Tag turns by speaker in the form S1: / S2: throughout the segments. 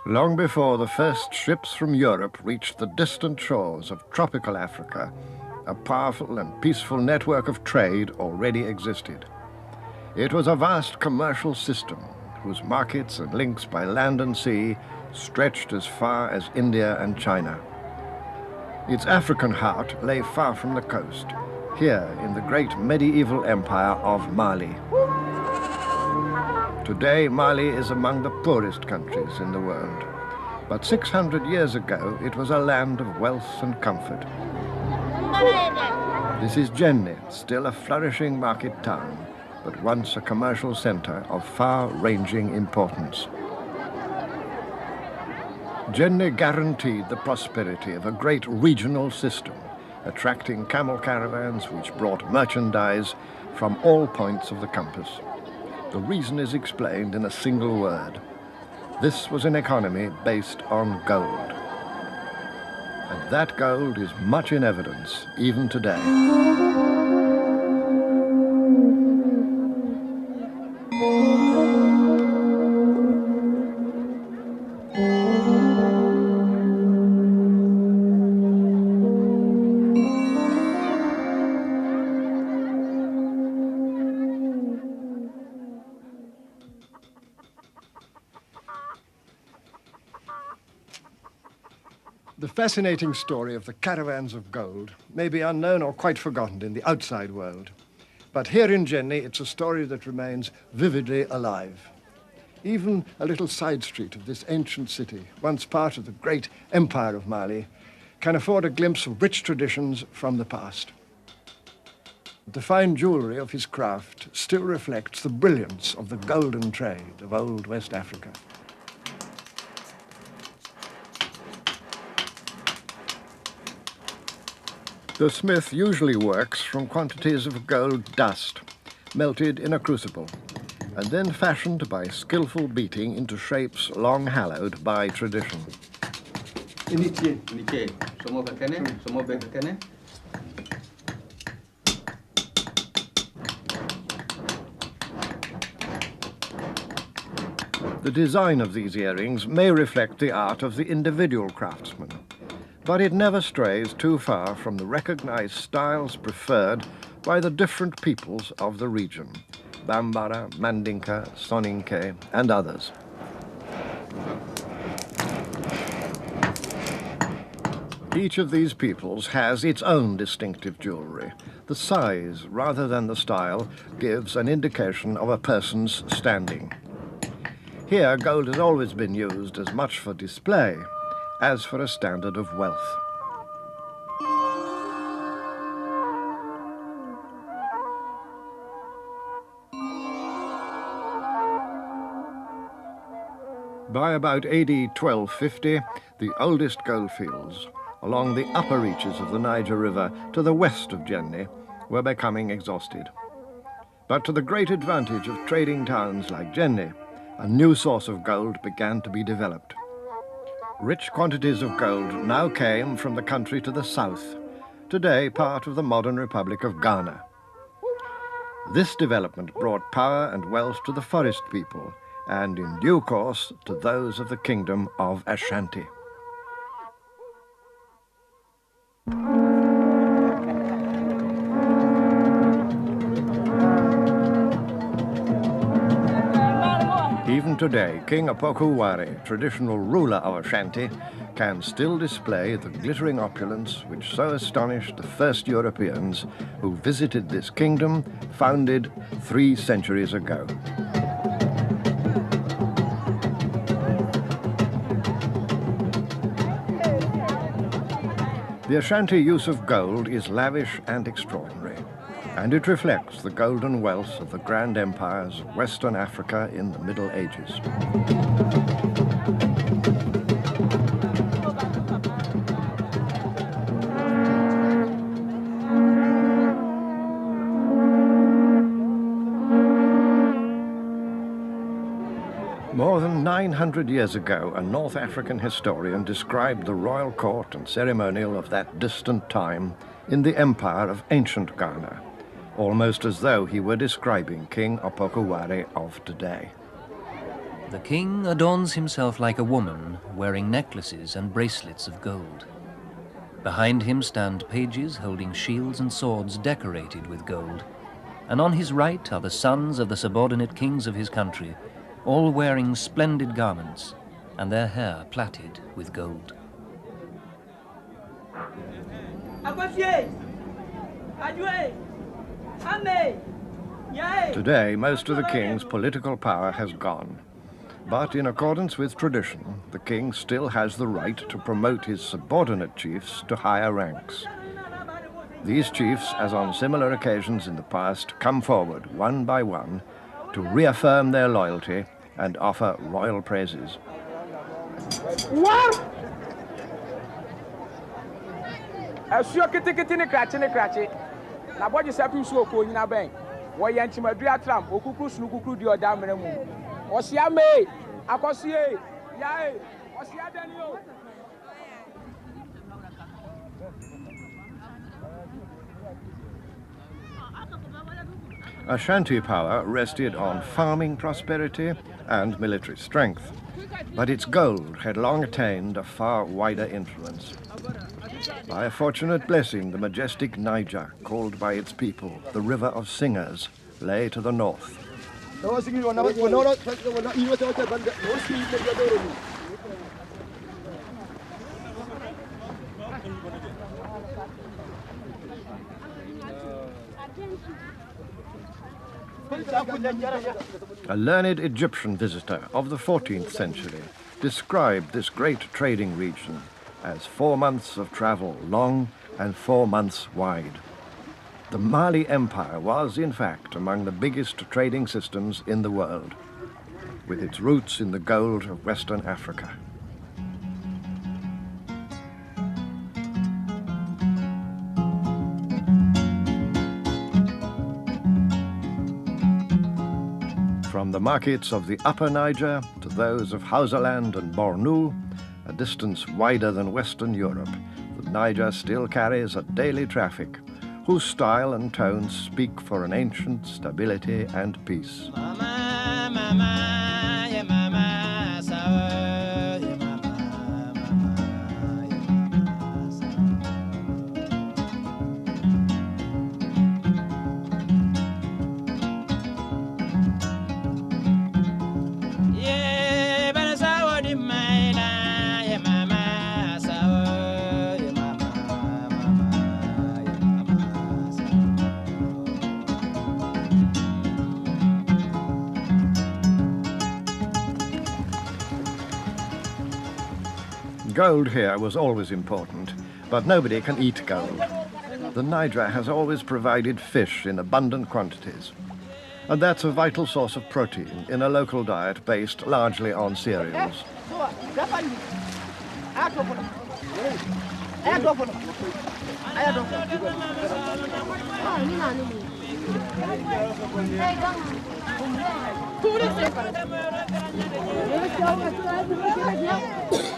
S1: Long before the first ships from Europe reached the distant shores of tropical Africa, a powerful and peaceful network of trade already existed. It was a vast commercial system whose markets and links by land and sea stretched as far as India and China. Its African heart lay far from the coast, here in the great medieval empire of Mali. Today, Mali is among the poorest countries in the world, but 600 years ago it was a land of wealth and comfort. This is Jenne, still a flourishing market town, but once a commercial center of far-ranging importance. Jenne guaranteed the prosperity of a great regional system, attracting camel caravans which brought merchandise from all points of the compass. The reason is explained in a single word. This was an economy based on gold. And that gold is much in evidence even today.
S2: The fascinating story of the caravans of gold may be unknown or quite forgotten in the outside world, but here in Jenne it's a story that remains vividly alive. Even a little side street of this ancient city, once part of the great empire of Mali, can afford a glimpse of rich traditions from the past. The fine jewelry of his craft still reflects the brilliance of the golden trade of old West Africa.
S1: The smith usually works from quantities of gold dust, melted in a crucible, and then fashioned by skillful beating into shapes long hallowed by tradition. The design of these earrings may reflect the art of the individual craftsman, but it never strays too far from the recognized styles preferred by the different peoples of the region, Bambara, Mandinka, Soninke, and others. Each of these peoples has its own distinctive jewelry. The size, rather than the style, gives an indication of a person's standing. Here, gold has always been used as much for display as for a standard of wealth. By about AD 1250, the oldest goldfields along the upper reaches of the Niger River to the west of Jenne were becoming exhausted. But to the great advantage of trading towns like Jenne, a new source of gold began to be developed. Rich quantities of gold now came from the country to the south, today part of the modern Republic of Ghana. This development brought power and wealth to the forest people, and in due course to those of the kingdom of Ashanti. Even today, King Opoku-Ware, traditional ruler of Ashanti, can still display the glittering opulence which so astonished the first Europeans who visited this kingdom, founded 3 centuries ago. The Ashanti use of gold is lavish and extraordinary, and it reflects the golden wealth of the grand empires of Western Africa in the Middle Ages. More than 900 years ago, a North African historian described the royal court and ceremonial of that distant time in the empire of ancient Ghana, almost as though he were describing King Opoku-Ware of today.
S3: The king adorns himself like a woman, wearing necklaces and bracelets of gold. Behind him stand pages holding shields and swords decorated with gold, and on his right are the sons of the subordinate kings of his country, all wearing splendid garments and their hair plaited with gold.
S1: Today, most of the king's political power has gone. But in accordance with tradition, the king still has the right to promote his subordinate chiefs to higher ranks. These chiefs, as on similar occasions in the past, come forward one by one to reaffirm their loyalty and offer royal praises. Ashanti power rested on farming prosperity and military strength, but its gold had long attained a far wider influence. By a fortunate blessing, the majestic Niger, called by its people the River of Singers, lay to the north. A learned Egyptian visitor of the 14th century described this great trading region as 4 months of travel long and 4 months wide. The Mali Empire was, in fact, among the biggest trading systems in the world, with its roots in the gold of Western Africa. From the markets of the Upper Niger to those of Hausaland and Bornu, a distance wider than Western Europe, the Niger still carries a daily traffic whose style and tones speak for an ancient stability and peace. Gold here was always important, but nobody can eat gold. The Niger has always provided fish in abundant quantities, and that's a vital source of protein in a local diet based largely on cereals.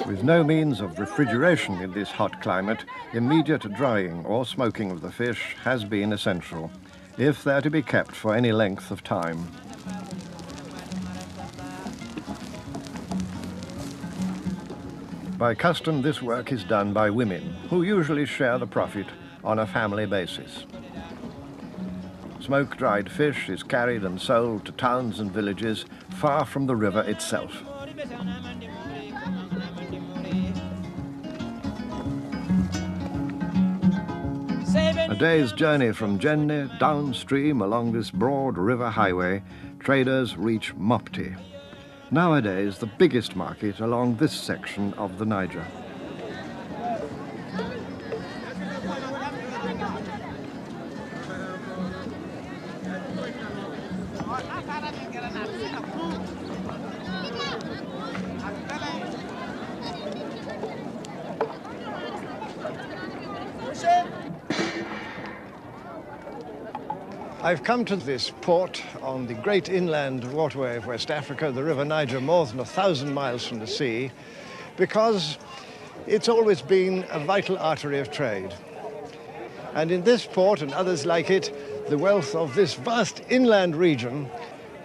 S1: With no means of refrigeration in this hot climate, immediate drying or smoking of the fish has been essential, if they're to be kept for any length of time. By custom, this work is done by women, who usually share the profit on a family basis. Smoke-dried fish is carried and sold to towns and villages far from the river itself. A day's journey from Jenne, downstream along this broad river highway, traders reach Mopti, nowadays the biggest market along this section of the Niger.
S2: I've come to this port on the great inland waterway of West Africa, the River Niger, more than 1,000 miles from the sea, because it's always been a vital artery of trade. And in this port and others like it, the wealth of this vast inland region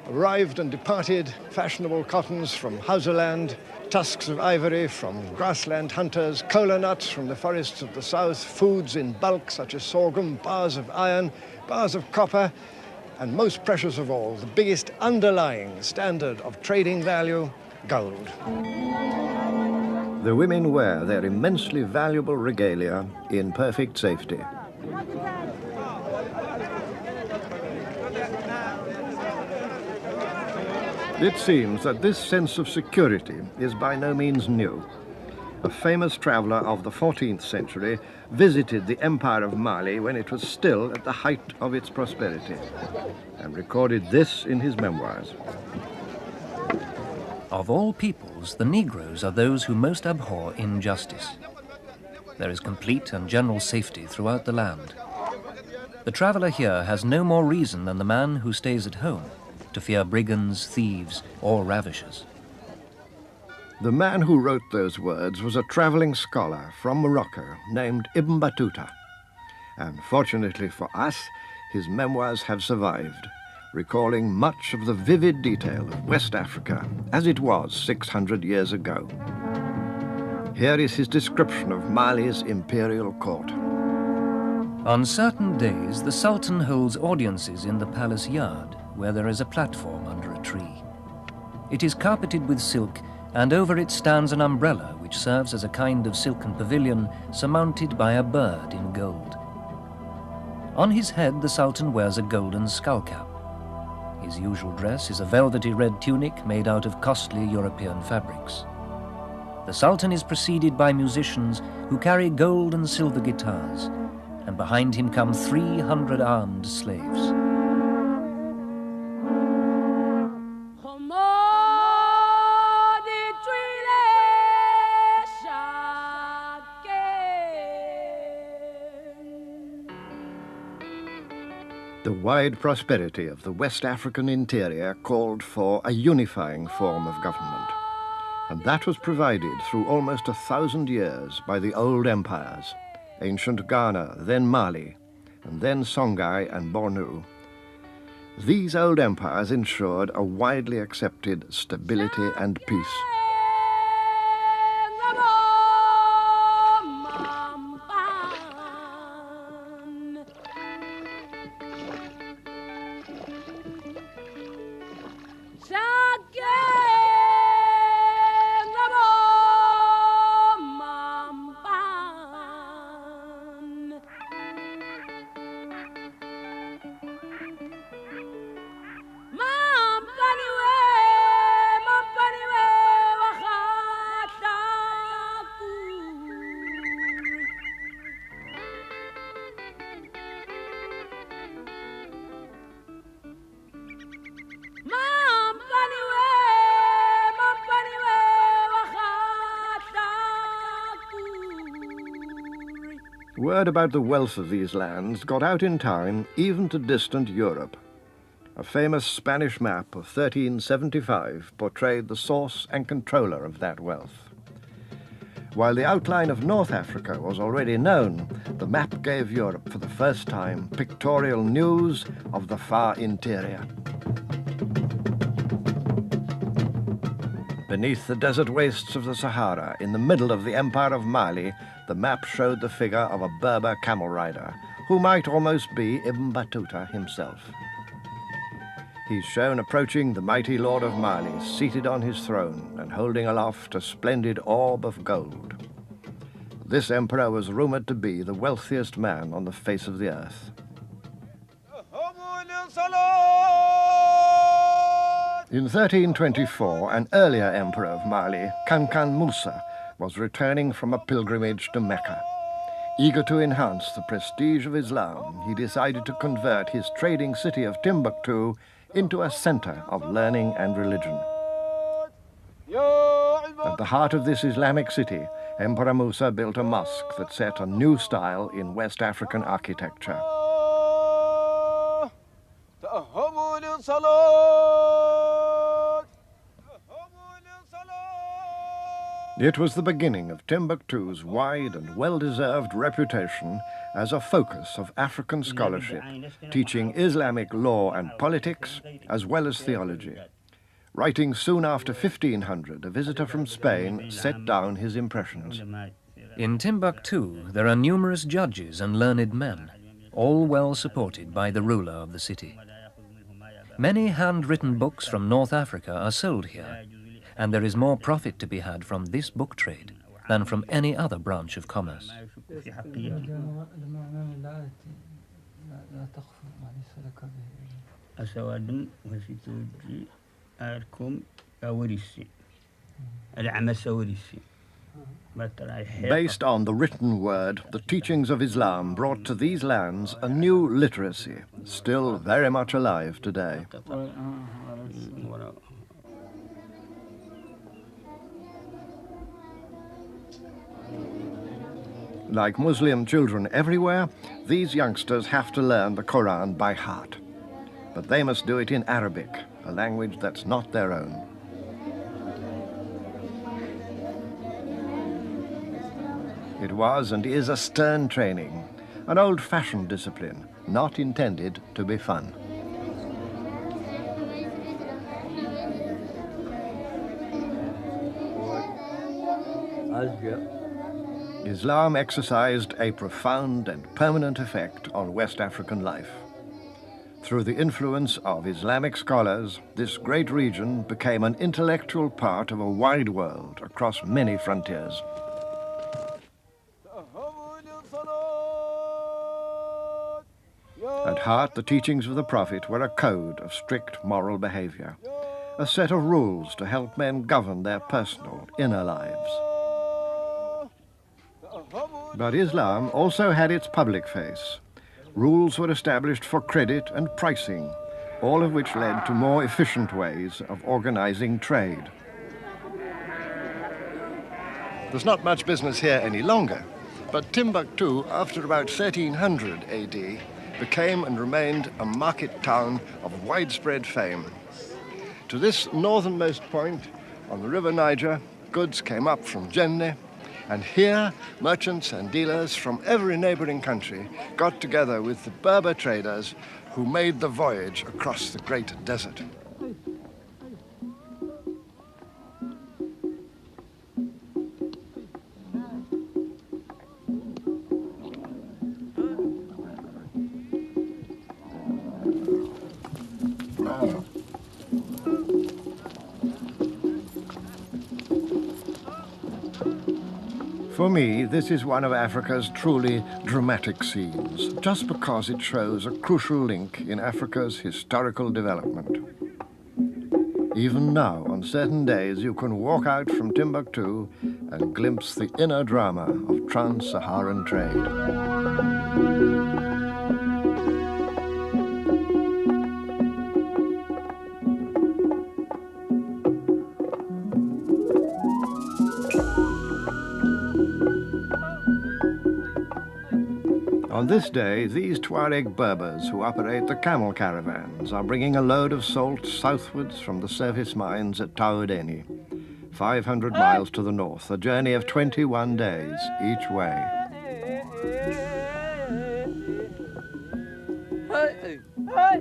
S2: arrived and departed fashionable cottons from Hausaland, tusks of ivory from grassland hunters, kola nuts from the forests of the south, foods in bulk such as sorghum, bars of iron, bars of copper, and most precious of all, the biggest underlying standard of trading value, gold.
S1: The women wear their immensely valuable regalia in perfect safety. It seems that this sense of security is by no means new. A famous traveller of the 14th century visited the Empire of Mali when it was still at the height of its prosperity and recorded this in his memoirs.
S3: Of all peoples, the Negroes are those who most abhor injustice. There is complete and general safety throughout the land. The traveller here has no more reason than the man who stays at home to fear brigands, thieves, or ravishers.
S1: The man who wrote those words was a travelling scholar from Morocco named Ibn Battuta. And fortunately for us, his memoirs have survived, recalling much of the vivid detail of West Africa as it was 600 years ago. Here is his description of Mali's imperial court.
S3: On certain days, the Sultan holds audiences in the palace yard, where there is a platform under a tree. It is carpeted with silk, and over it stands an umbrella which serves as a kind of silken pavilion surmounted by a bird in gold. On his head, the Sultan wears a golden skull cap. His usual dress is a velvety red tunic made out of costly European fabrics. The Sultan is preceded by musicians who carry gold and silver guitars, and behind him come 300 armed slaves.
S1: The wide prosperity of the West African interior called for a unifying form of government, and that was provided through almost 1,000 years by the old empires, ancient Ghana, then Mali, and then Songhai and Bornu. These old empires ensured a widely accepted stability and peace. Word about the wealth of these lands got out in time even to distant Europe. A famous Spanish map of 1375 portrayed the source and controller of that wealth. While the outline of North Africa was already known, the map gave Europe for the first time pictorial news of the far interior. Beneath the desert wastes of the Sahara, in the middle of the Empire of Mali, the map showed the figure of a Berber camel rider, who might almost be Ibn Battuta himself. He's shown approaching the mighty lord of Mali, seated on his throne and holding aloft a splendid orb of gold. This emperor was rumored to be the wealthiest man on the face of the earth. In 1324, an earlier emperor of Mali, Kankan Musa, was returning from a pilgrimage to Mecca. Eager to enhance the prestige of Islam, he decided to convert his trading city of Timbuktu into a center of learning and religion. At the heart of this Islamic city, Emperor Musa built a mosque that set a new style in West African architecture. It was the beginning of Timbuktu's wide and well-deserved reputation as a focus of African scholarship, teaching Islamic law and politics as well as theology. Writing soon after 1500, a visitor from Spain set down his impressions.
S3: In Timbuktu, there are numerous judges and learned men, all well supported by the ruler of the city. Many handwritten books from North Africa are sold here, and there is more profit to be had from this book trade than from any other branch of commerce.
S1: Based on the written word, the teachings of Islam brought to these lands a new literacy, still very much alive today. Like Muslim children everywhere, these youngsters have to learn the Quran by heart. But they must do it in Arabic, a language that's not their own. It was and is a stern training, an old-fashioned discipline, not intended to be fun. Islam exercised a profound and permanent effect on West African life. Through the influence of Islamic scholars, this great region became an intellectual part of a wide world across many frontiers. At heart, the teachings of the Prophet were a code of strict moral behavior, a set of rules to help men govern their personal, inner lives. But Islam also had its public face. Rules were established for credit and pricing, all of which led to more efficient ways of organizing trade.
S2: There's not much business here any longer, but Timbuktu, after about 1300 AD, became and remained a market town of widespread fame. To this northernmost point on the River Niger, goods came up from Jenne, and here merchants and dealers from every neighboring country got together with the Berber traders who made the voyage across the great desert.
S1: For me, this is one of Africa's truly dramatic scenes, just because it shows a crucial link in Africa's historical development. Even now, on certain days, you can walk out from Timbuktu and glimpse the inner drama of trans-Saharan trade. On this day, these Tuareg Berbers who operate the camel caravans are bringing a load of salt southwards from the surface mines at Taoudeni, 500 miles to the north, a journey of 21 days each way.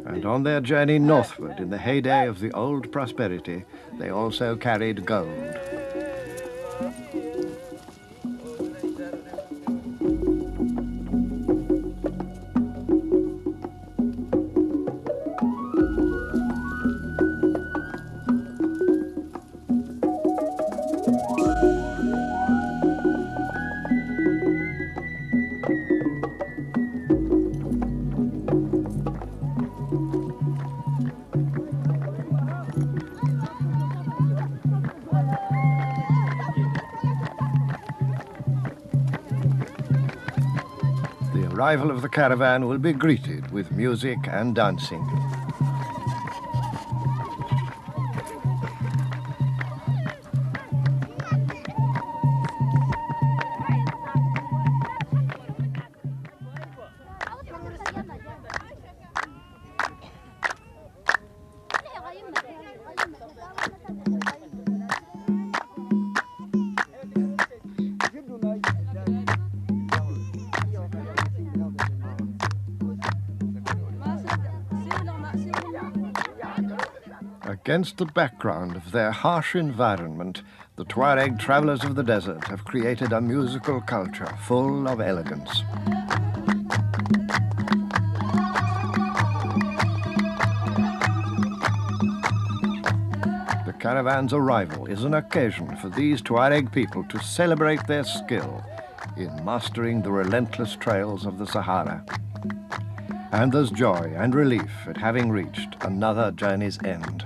S1: And on their journey northward, in the heyday of the old prosperity, they also carried gold. The arrival of the caravan will be greeted with music and dancing. Against the background of their harsh environment, the Tuareg travelers of the desert have created a musical culture full of elegance. The caravan's arrival is an occasion for these Tuareg people to celebrate their skill in mastering the relentless trails of the Sahara. And there's joy and relief at having reached another journey's end.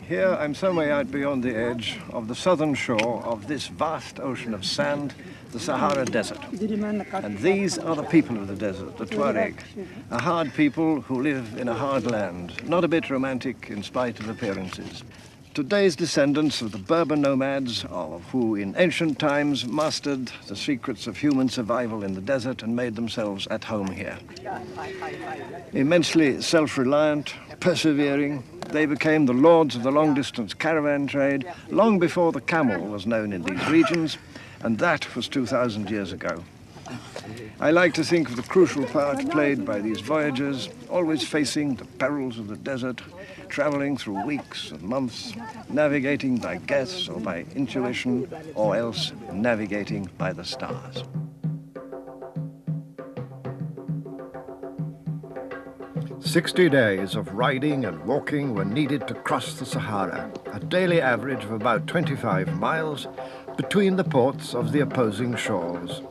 S2: Here I'm some way out beyond the edge of the southern shore of this vast ocean of sand, the Sahara Desert. And these are the people of the desert, the Tuareg, a hard people who live in a hard land, not a bit romantic in spite of appearances. Today's descendants of the Berber nomads, who in ancient times mastered the secrets of human survival in the desert and made themselves at home here. Immensely self-reliant, persevering, they became the lords of the long-distance caravan trade long before the camel was known in these regions, and that was 2,000 years ago. I like to think of the crucial part played by these voyagers, always facing the perils of the desert, traveling through weeks and months, navigating by guess or by intuition, or else navigating by the stars.
S1: "60 days of riding and walking were needed to cross the Sahara, a daily average of about 25 miles between the ports of the opposing shores.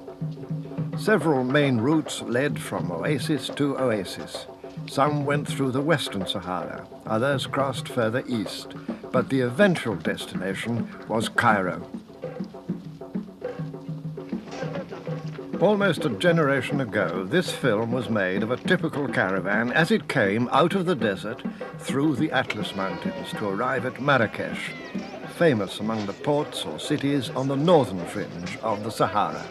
S1: Several main routes led from oasis to oasis. Some went through the Western Sahara, others crossed further east, but the eventual destination was Cairo. Almost a generation ago, this film was made of a typical caravan as it came out of the desert through the Atlas Mountains to arrive at Marrakesh, famous among the ports or cities on the northern fringe of the Sahara.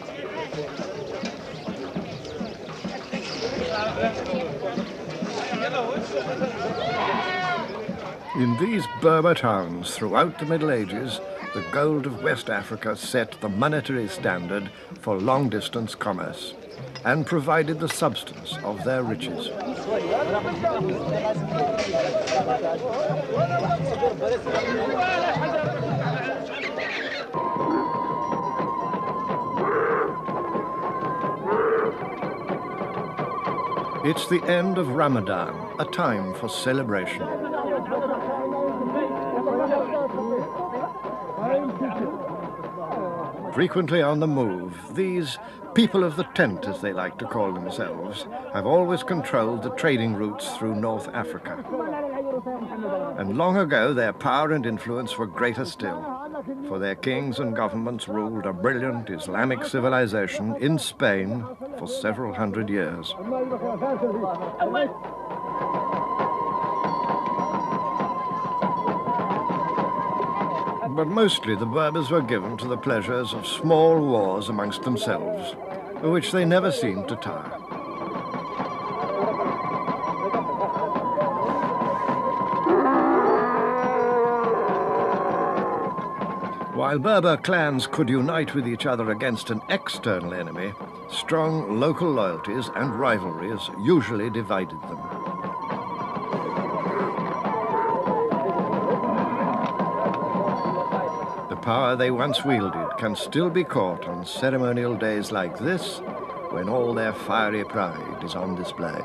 S1: In these Berber towns throughout the Middle Ages, the gold of West Africa set the monetary standard for long-distance commerce and provided the substance of their riches. It's the end of Ramadan, a time for celebration. Frequently on the move, these people of the tent, as they like to call themselves, have always controlled the trading routes through North Africa. And long ago, their power and influence were greater still, for their kings and governments ruled a brilliant Islamic civilization in Spain for several hundred years. But mostly the Berbers were given to the pleasures of small wars amongst themselves, of which they never seemed to tire. While Berber clans could unite with each other against an external enemy, strong local loyalties and rivalries usually divided them. The power they once wielded can still be caught on ceremonial days like this, when all their fiery pride is on display.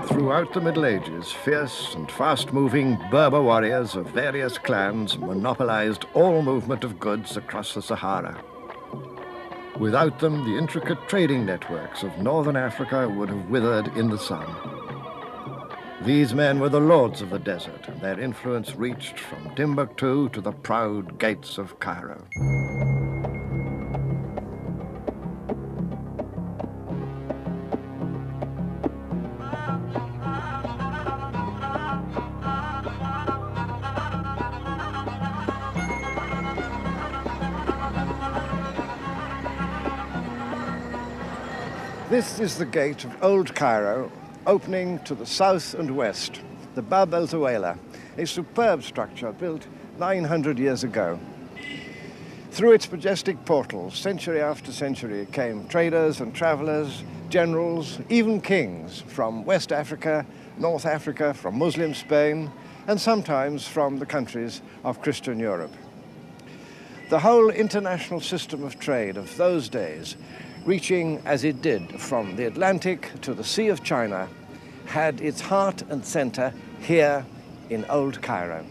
S1: Throughout the Middle Ages, fierce and fast-moving Berber warriors of various clans monopolized all movement of goods across the Sahara. Without them, the intricate trading networks of northern Africa would have withered in the sun. These men were the lords of the desert, and their influence reached from Timbuktu to the proud gates of Cairo.
S2: This is the gate of Old Cairo, opening to the south and west, the Bab el-Zawela, a superb structure built 900 years ago. Through its majestic portals, century after century, came traders and travelers, generals, even kings from West Africa, North Africa, from Muslim Spain, and sometimes from the countries of Christian Europe. The whole international system of trade of those days, reaching as it did from the Atlantic to the Sea of China, had its heart and center here in Old Cairo.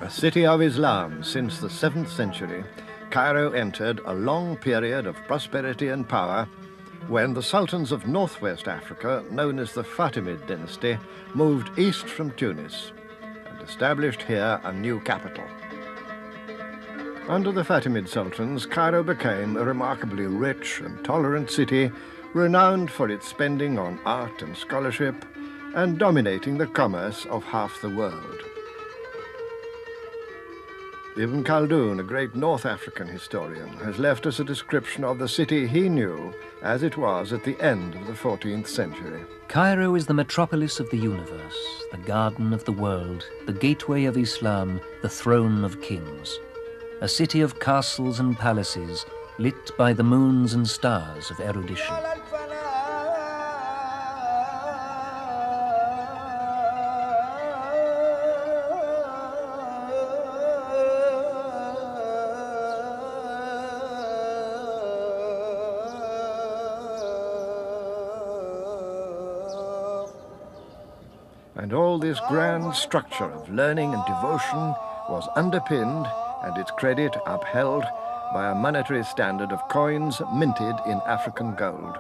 S1: City of Islam since the 7th century, Cairo entered a long period of prosperity and power when the sultans of northwest Africa, known as the Fatimid dynasty, moved east from Tunis and established here a new capital. Under the Fatimid sultans, Cairo became a remarkably rich and tolerant city, renowned for its spending on art and scholarship and dominating the commerce of half the world. Ibn Khaldun, a great North African historian, has left us a description of the city he knew as it was at the end of the 14th century.
S3: Cairo is the metropolis of the universe, the garden of the world, the gateway of Islam, the throne of kings. A city of castles and palaces, lit by the moons and stars of erudition.
S1: And all this grand structure of learning and devotion was underpinned and its credit upheld by a monetary standard of coins minted in African gold.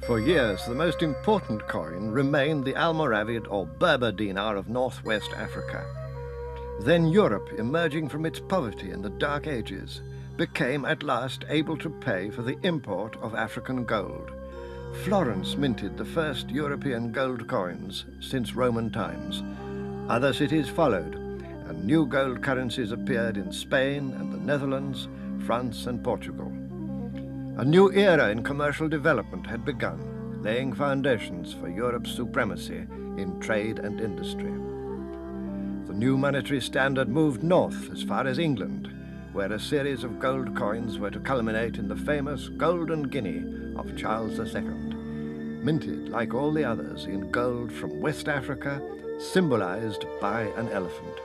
S1: For years, the most important coin remained the Almoravid or Berber dinar of northwest Africa. Then Europe, emerging from its poverty in the Dark Ages, became at last able to pay for the import of African gold. Florence minted the first European gold coins since Roman times. Other cities followed, and new gold currencies appeared in Spain and the Netherlands, France and Portugal. A new era in commercial development had begun, laying foundations for Europe's supremacy in trade and industry. The new monetary standard moved north as far as England, where a series of gold coins were to culminate in the famous Golden Guinea of Charles II, minted, like all the others, in gold from West Africa, symbolized by an elephant.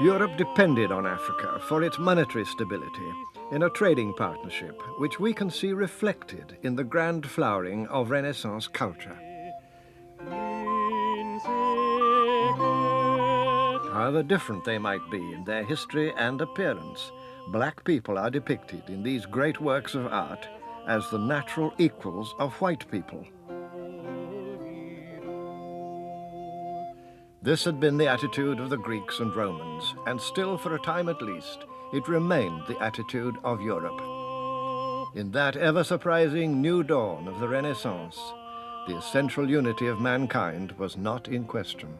S1: Europe depended on Africa for its monetary stability in a trading partnership which we can see reflected in the grand flowering of Renaissance culture. However different they might be in their history and appearance, black people are depicted in these great works of art as the natural equals of white people. This had been the attitude of the Greeks and Romans, and still, for a time at least, it remained the attitude of Europe. In that ever-surprising new dawn of the Renaissance, the essential unity of mankind was not in question.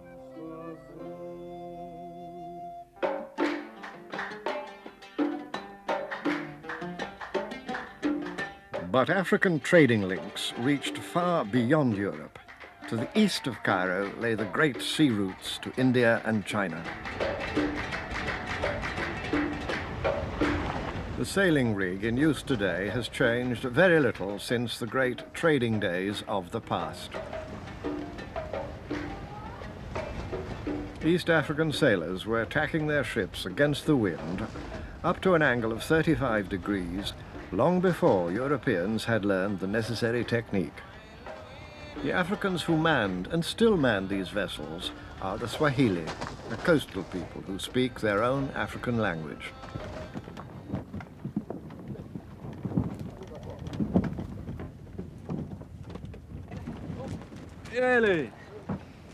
S1: But African trading links reached far beyond Europe. To the east of Cairo lay the great sea routes to India and China. The sailing rig in use today has changed very little since the great trading days of the past. East African sailors were tacking their ships against the wind up to an angle of 35 degrees long before Europeans had learned the necessary technique. The Africans who manned and still man these vessels are the Swahili, a coastal people who speak their own African language.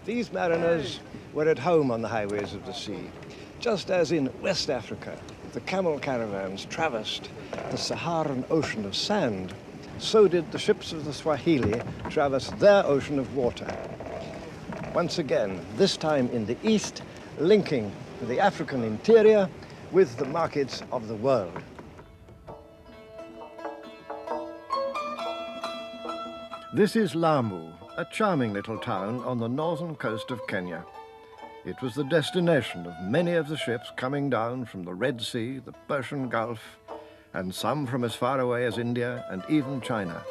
S2: These mariners were at home on the highways of the sea, just as in West Africa the camel caravans traversed the Saharan ocean of sand. So did the ships of the Swahili traverse their ocean of water. Once again, this time in the east, linking the African interior with the markets of the world.
S1: This is Lamu, a charming little town on the northern coast of Kenya. It was the destination of many of the ships coming down from the Red Sea, the Persian Gulf, and some from as far away as India and even China.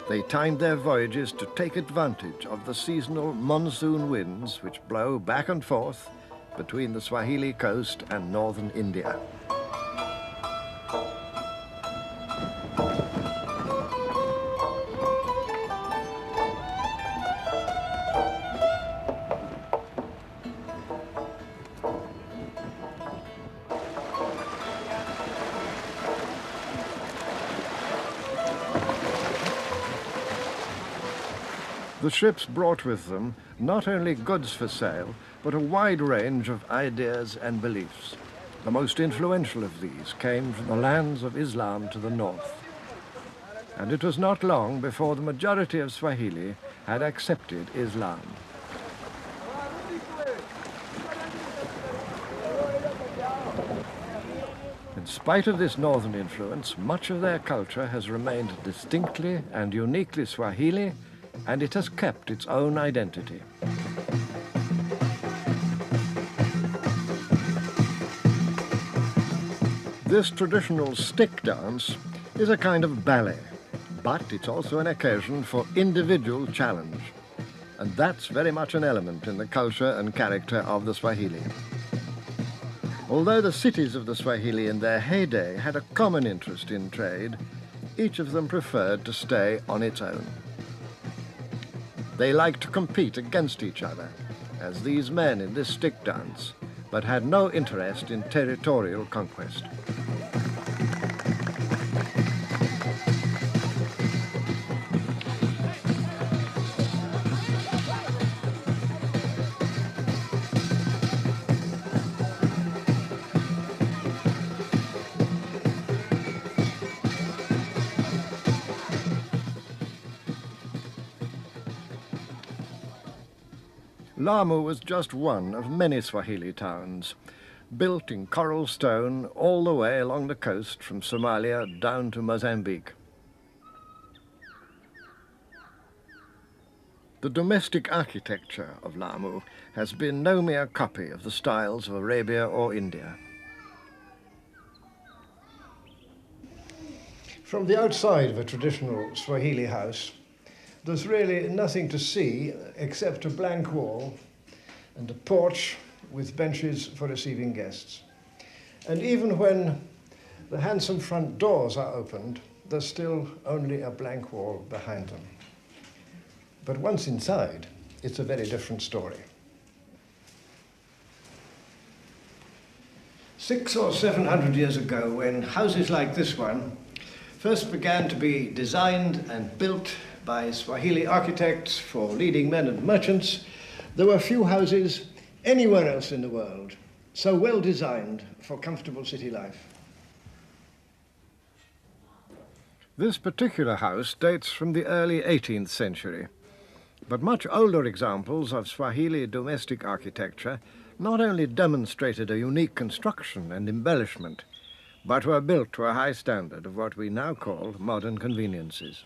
S1: They timed their voyages to take advantage of the seasonal monsoon winds which blow back and forth between the Swahili coast and northern India. The ships brought with them not only goods for sale, but a wide range of ideas and beliefs. The most influential of these came from the lands of Islam to the north. And it was not long before the majority of Swahili had accepted Islam. In spite of this northern influence, much of their culture has remained distinctly and uniquely Swahili, and it has kept its own identity. This traditional stick dance is a kind of ballet, but it's also an occasion for individual challenge. And that's very much an element in the culture and character of the Swahili. Although the cities of the Swahili in their heyday had a common interest in trade, each of them preferred to stay on its own. They liked to compete against each other, as these men in this stick dance, but had no interest in territorial conquest. Lamu was just one of many Swahili towns, built in coral stone all the way along the coast from Somalia down to Mozambique. The domestic architecture of Lamu has been no mere copy of the styles of Arabia or India.
S2: From the outside of a traditional Swahili house, there's really nothing to see except a blank wall and a porch with benches for receiving guests. And even when the handsome front doors are opened, there's still only a blank wall behind them. But once inside, it's a very different story. 600 or 700 years ago, when houses like this one first began to be designed and built by Swahili architects for leading men and merchants, there were few houses anywhere else in the world so well designed for comfortable city life.
S1: This particular house dates from the early 18th century, but much older examples of Swahili domestic architecture not only demonstrated a unique construction and embellishment, but were built to a high standard of what we now call modern conveniences.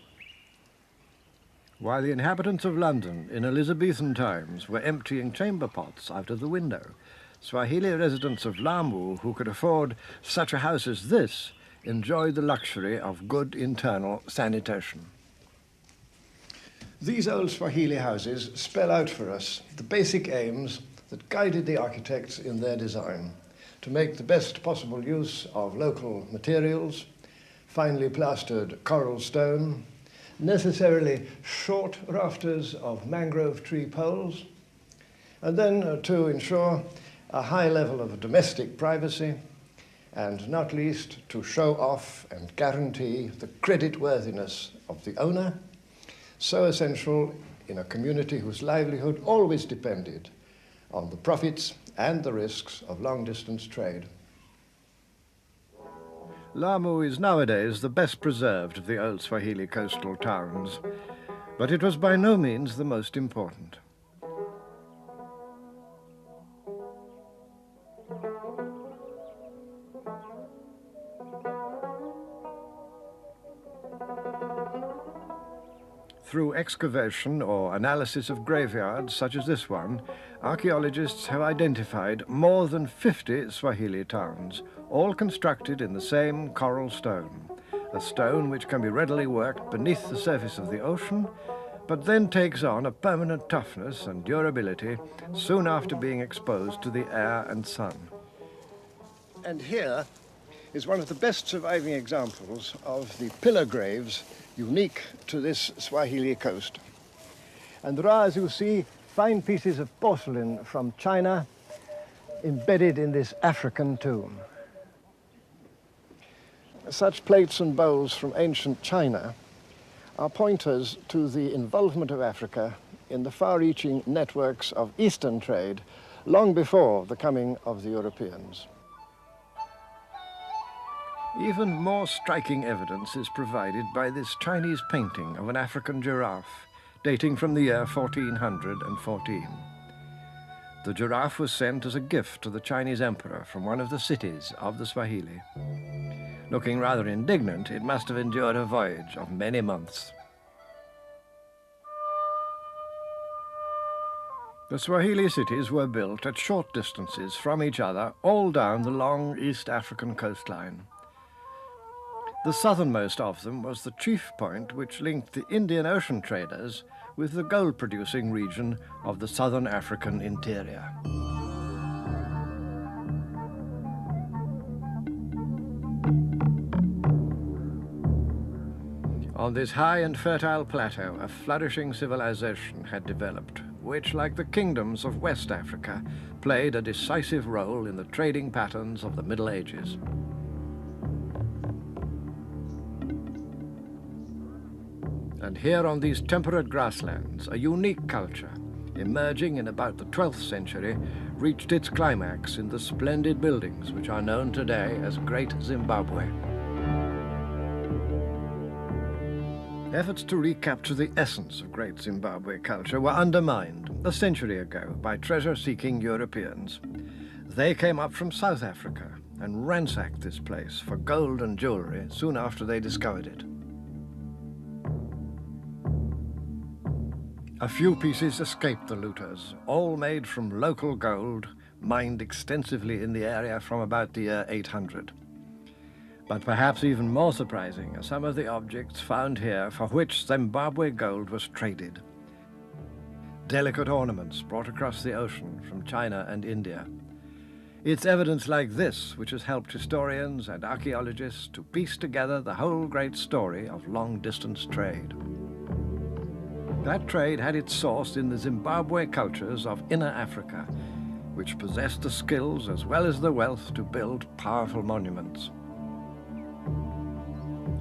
S1: While the inhabitants of London in Elizabethan times were emptying chamber pots out of the window, Swahili residents of Lamu who could afford such a house as this enjoyed the luxury of good internal sanitation.
S2: These old Swahili houses spell out for us the basic aims that guided the architects in their design: to make the best possible use of local materials, finely plastered coral stone, necessarily short rafters of mangrove tree poles, and then to ensure a high level of domestic privacy, and not least to show off and guarantee the creditworthiness of the owner, so essential in a community whose livelihood always depended on the profits and the risks of long-distance trade.
S1: Lamu is nowadays the best preserved of the old Swahili coastal towns, but it was by no means the most important. Through excavation or analysis of graveyards such as this one, archaeologists have identified more than 50 Swahili towns, all constructed in the same coral stone, a stone which can be readily worked beneath the surface of the ocean, but then takes on a permanent toughness and durability soon after being exposed to the air and sun.
S2: And here is one of the best surviving examples of the pillar graves unique to this Swahili coast. And there are, as you see, fine pieces of porcelain from China embedded in this African tomb. Such plates and bowls from ancient China are pointers to the involvement of Africa in the far-reaching networks of Eastern trade long before the coming of the Europeans.
S1: Even more striking evidence is provided by this Chinese painting of an African giraffe, dating from the year 1414. The giraffe was sent as a gift to the Chinese emperor from one of the cities of the Swahili. Looking rather indignant, it must have endured a voyage of many months. The Swahili cities were built at short distances from each other all down the long East African coastline. The southernmost of them was the chief point which linked the Indian Ocean traders with the gold-producing region of the southern African interior. On this high and fertile plateau, a flourishing civilization had developed, which, like the kingdoms of West Africa, played a decisive role in the trading patterns of the Middle Ages. And here on these temperate grasslands, a unique culture, emerging in about the 12th century, reached its climax in the splendid buildings which are known today as Great Zimbabwe. Efforts to recapture the essence of Great Zimbabwe culture were undermined a century ago by treasure-seeking Europeans. They came up from South Africa and ransacked this place for gold and jewelry soon after they discovered it. A few pieces escaped the looters, all made from local gold, mined extensively in the area from about the year 800. But perhaps even more surprising are some of the objects found here for which Zimbabwe gold was traded. Delicate ornaments brought across the ocean from China and India. It's evidence like this which has helped historians and archaeologists to piece together the whole great story of long-distance trade. That trade had its source in the Zimbabwe cultures of Inner Africa, which possessed the skills as well as the wealth to build powerful monuments.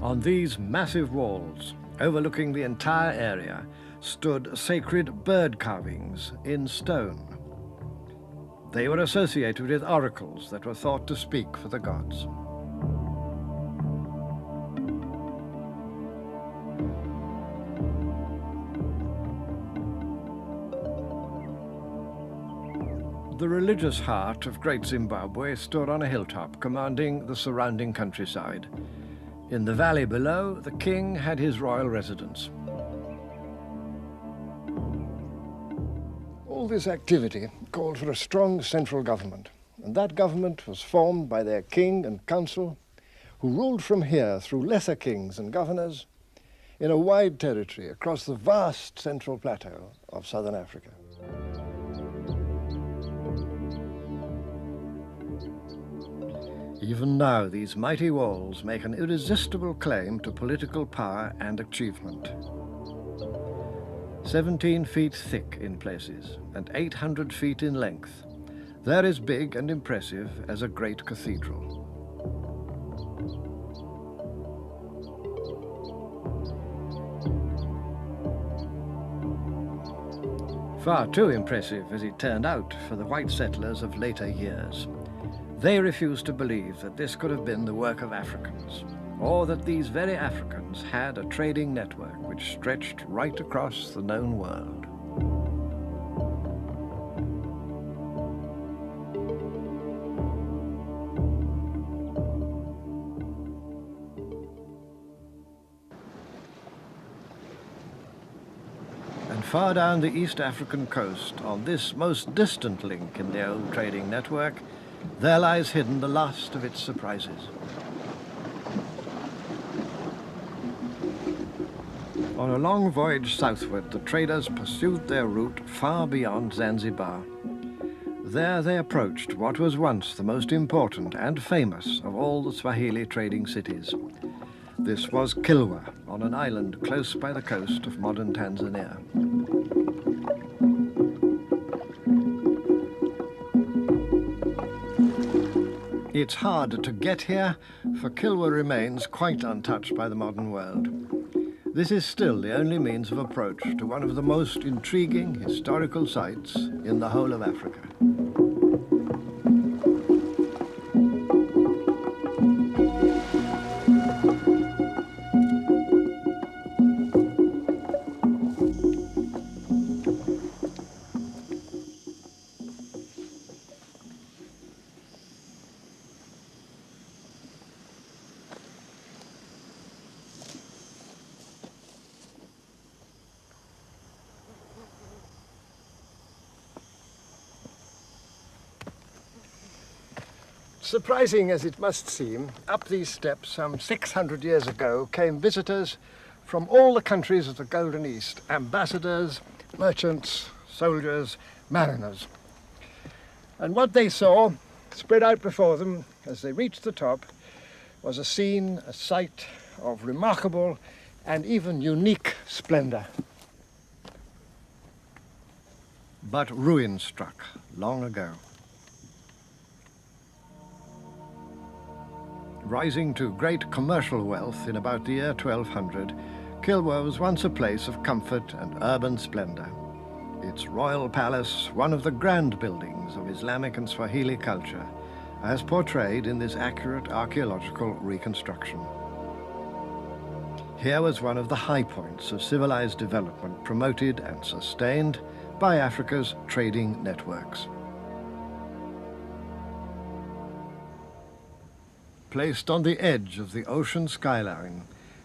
S1: On these massive walls, overlooking the entire area, stood sacred bird carvings in stone. They were associated with oracles that were thought to speak for the gods. The religious heart of Great Zimbabwe stood on a hilltop commanding the surrounding countryside. In the valley below, the king had his royal residence.
S2: All this activity called for a strong central government, and that government was formed by their king and council, who ruled from here through lesser kings and governors in a wide territory across the vast central plateau of southern Africa.
S1: Even now, these mighty walls make an irresistible claim to political power and achievement. 17 feet thick in places and 800 feet in length, they're as big and impressive as a great cathedral. Far too impressive, as it turned out, for the white settlers of later years. They refused to believe that this could have been the work of Africans, or that these very Africans had a trading network which stretched right across the known world. And far down the East African coast, on this most distant link in the old trading network, there lies hidden the last of its surprises. On a long voyage southward, the traders pursued their route far beyond Zanzibar. There they approached what was once the most important and famous of all the Swahili trading cities. This was Kilwa, on an island close by the coast of modern Tanzania. It's hard to get here, for Kilwa remains quite untouched by the modern world. This is still the only means of approach to one of the most intriguing historical sites in the whole of Africa.
S2: Surprising as it must seem, up these steps some 600 years ago came visitors from all the countries of the Golden East, ambassadors, merchants, soldiers, mariners. And what they saw, spread out before them as they reached the top, was a scene, a sight of remarkable and even unique splendor.
S1: But ruin struck long ago. Rising to great commercial wealth in about the year 1200, Kilwa was once a place of comfort and urban splendor. Its royal palace, one of the grand buildings of Islamic and Swahili culture, as portrayed in this accurate archaeological reconstruction. Here was one of the high points of civilized development promoted and sustained by Africa's trading networks. Placed on the edge of the ocean skyline,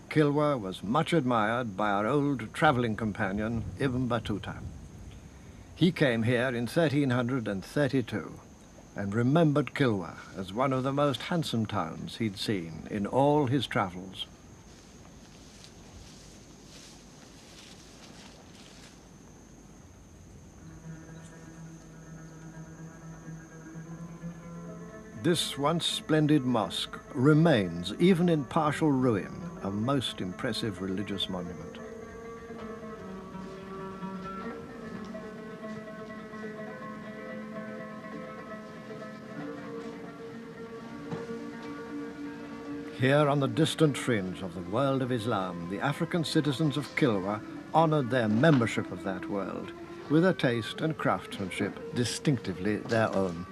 S1: Kilwa was much admired by our old traveling companion, Ibn Battuta. He came here in 1332 and remembered Kilwa as one of the most handsome towns he'd seen in all his travels. This once splendid mosque remains, even in partial ruin, a most impressive religious monument. Here on the distant fringe of the world of Islam, the African citizens of Kilwa honored their membership of that world with a taste and craftsmanship distinctively their own.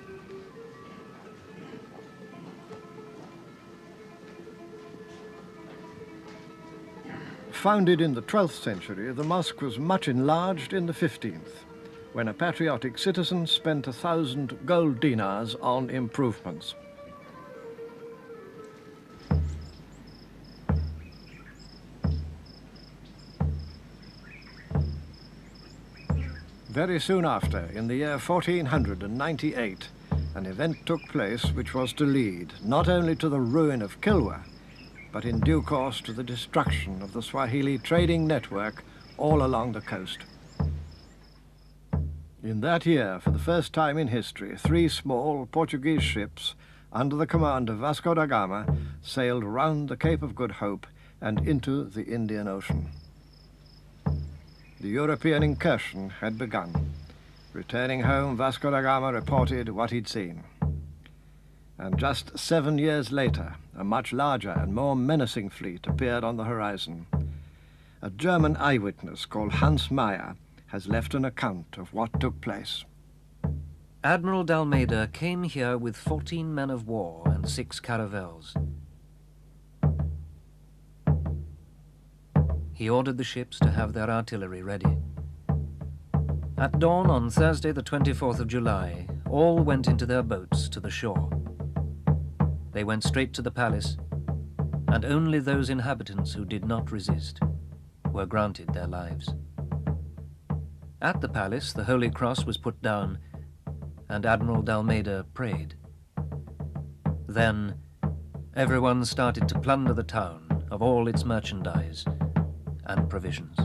S1: Founded in the 12th century, the mosque was much enlarged in the 15th, when a patriotic citizen spent 1,000 gold dinars on improvements. Very soon after, in the year 1498, an event took place which was to lead not only to the ruin of Kilwa, but in due course to the destruction of the Swahili trading network all along the coast. In that year, for the first time in history, 3 small Portuguese ships under the command of Vasco da Gama sailed round the Cape of Good Hope and into the Indian Ocean. The European incursion had begun. Returning home, Vasco da Gama reported what he'd seen. And just 7 years later, a much larger and more menacing fleet appeared on the horizon. A German eyewitness called Hans Meyer has left an account of what took place.
S3: Admiral d'Almeida came here with 14 men of war and 6 caravels. He ordered the ships to have their artillery ready. At dawn on Thursday, the 24th of July, all went into their boats to the shore. They went straight to the palace, and only those inhabitants who did not resist were granted their lives. At the palace, the Holy Cross was put down, and Admiral d'Almeida prayed. Then, everyone started to plunder the town of all its merchandise and provisions.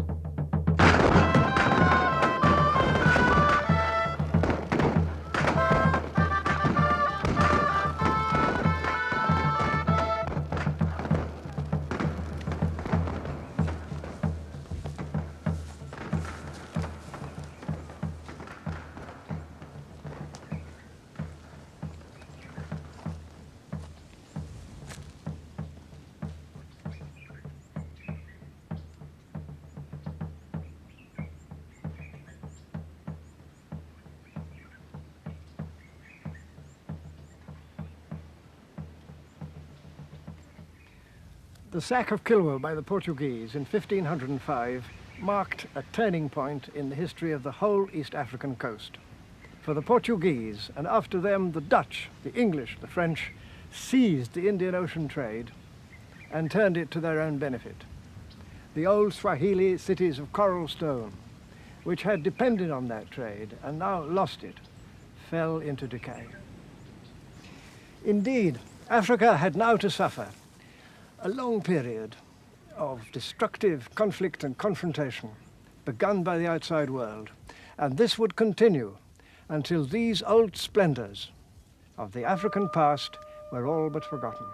S2: The sack of Kilwa by the Portuguese in 1505 marked a turning point in the history of the whole East African coast. For the Portuguese, and after them the Dutch, the English, the French, seized the Indian Ocean trade and turned it to their own benefit. The old Swahili cities of coral stone, which had depended on that trade and now lost it, fell into decay. Indeed, Africa had now to suffer a long period of destructive conflict and confrontation begun by the outside world, and this would continue until these old splendors of the African past were all but forgotten.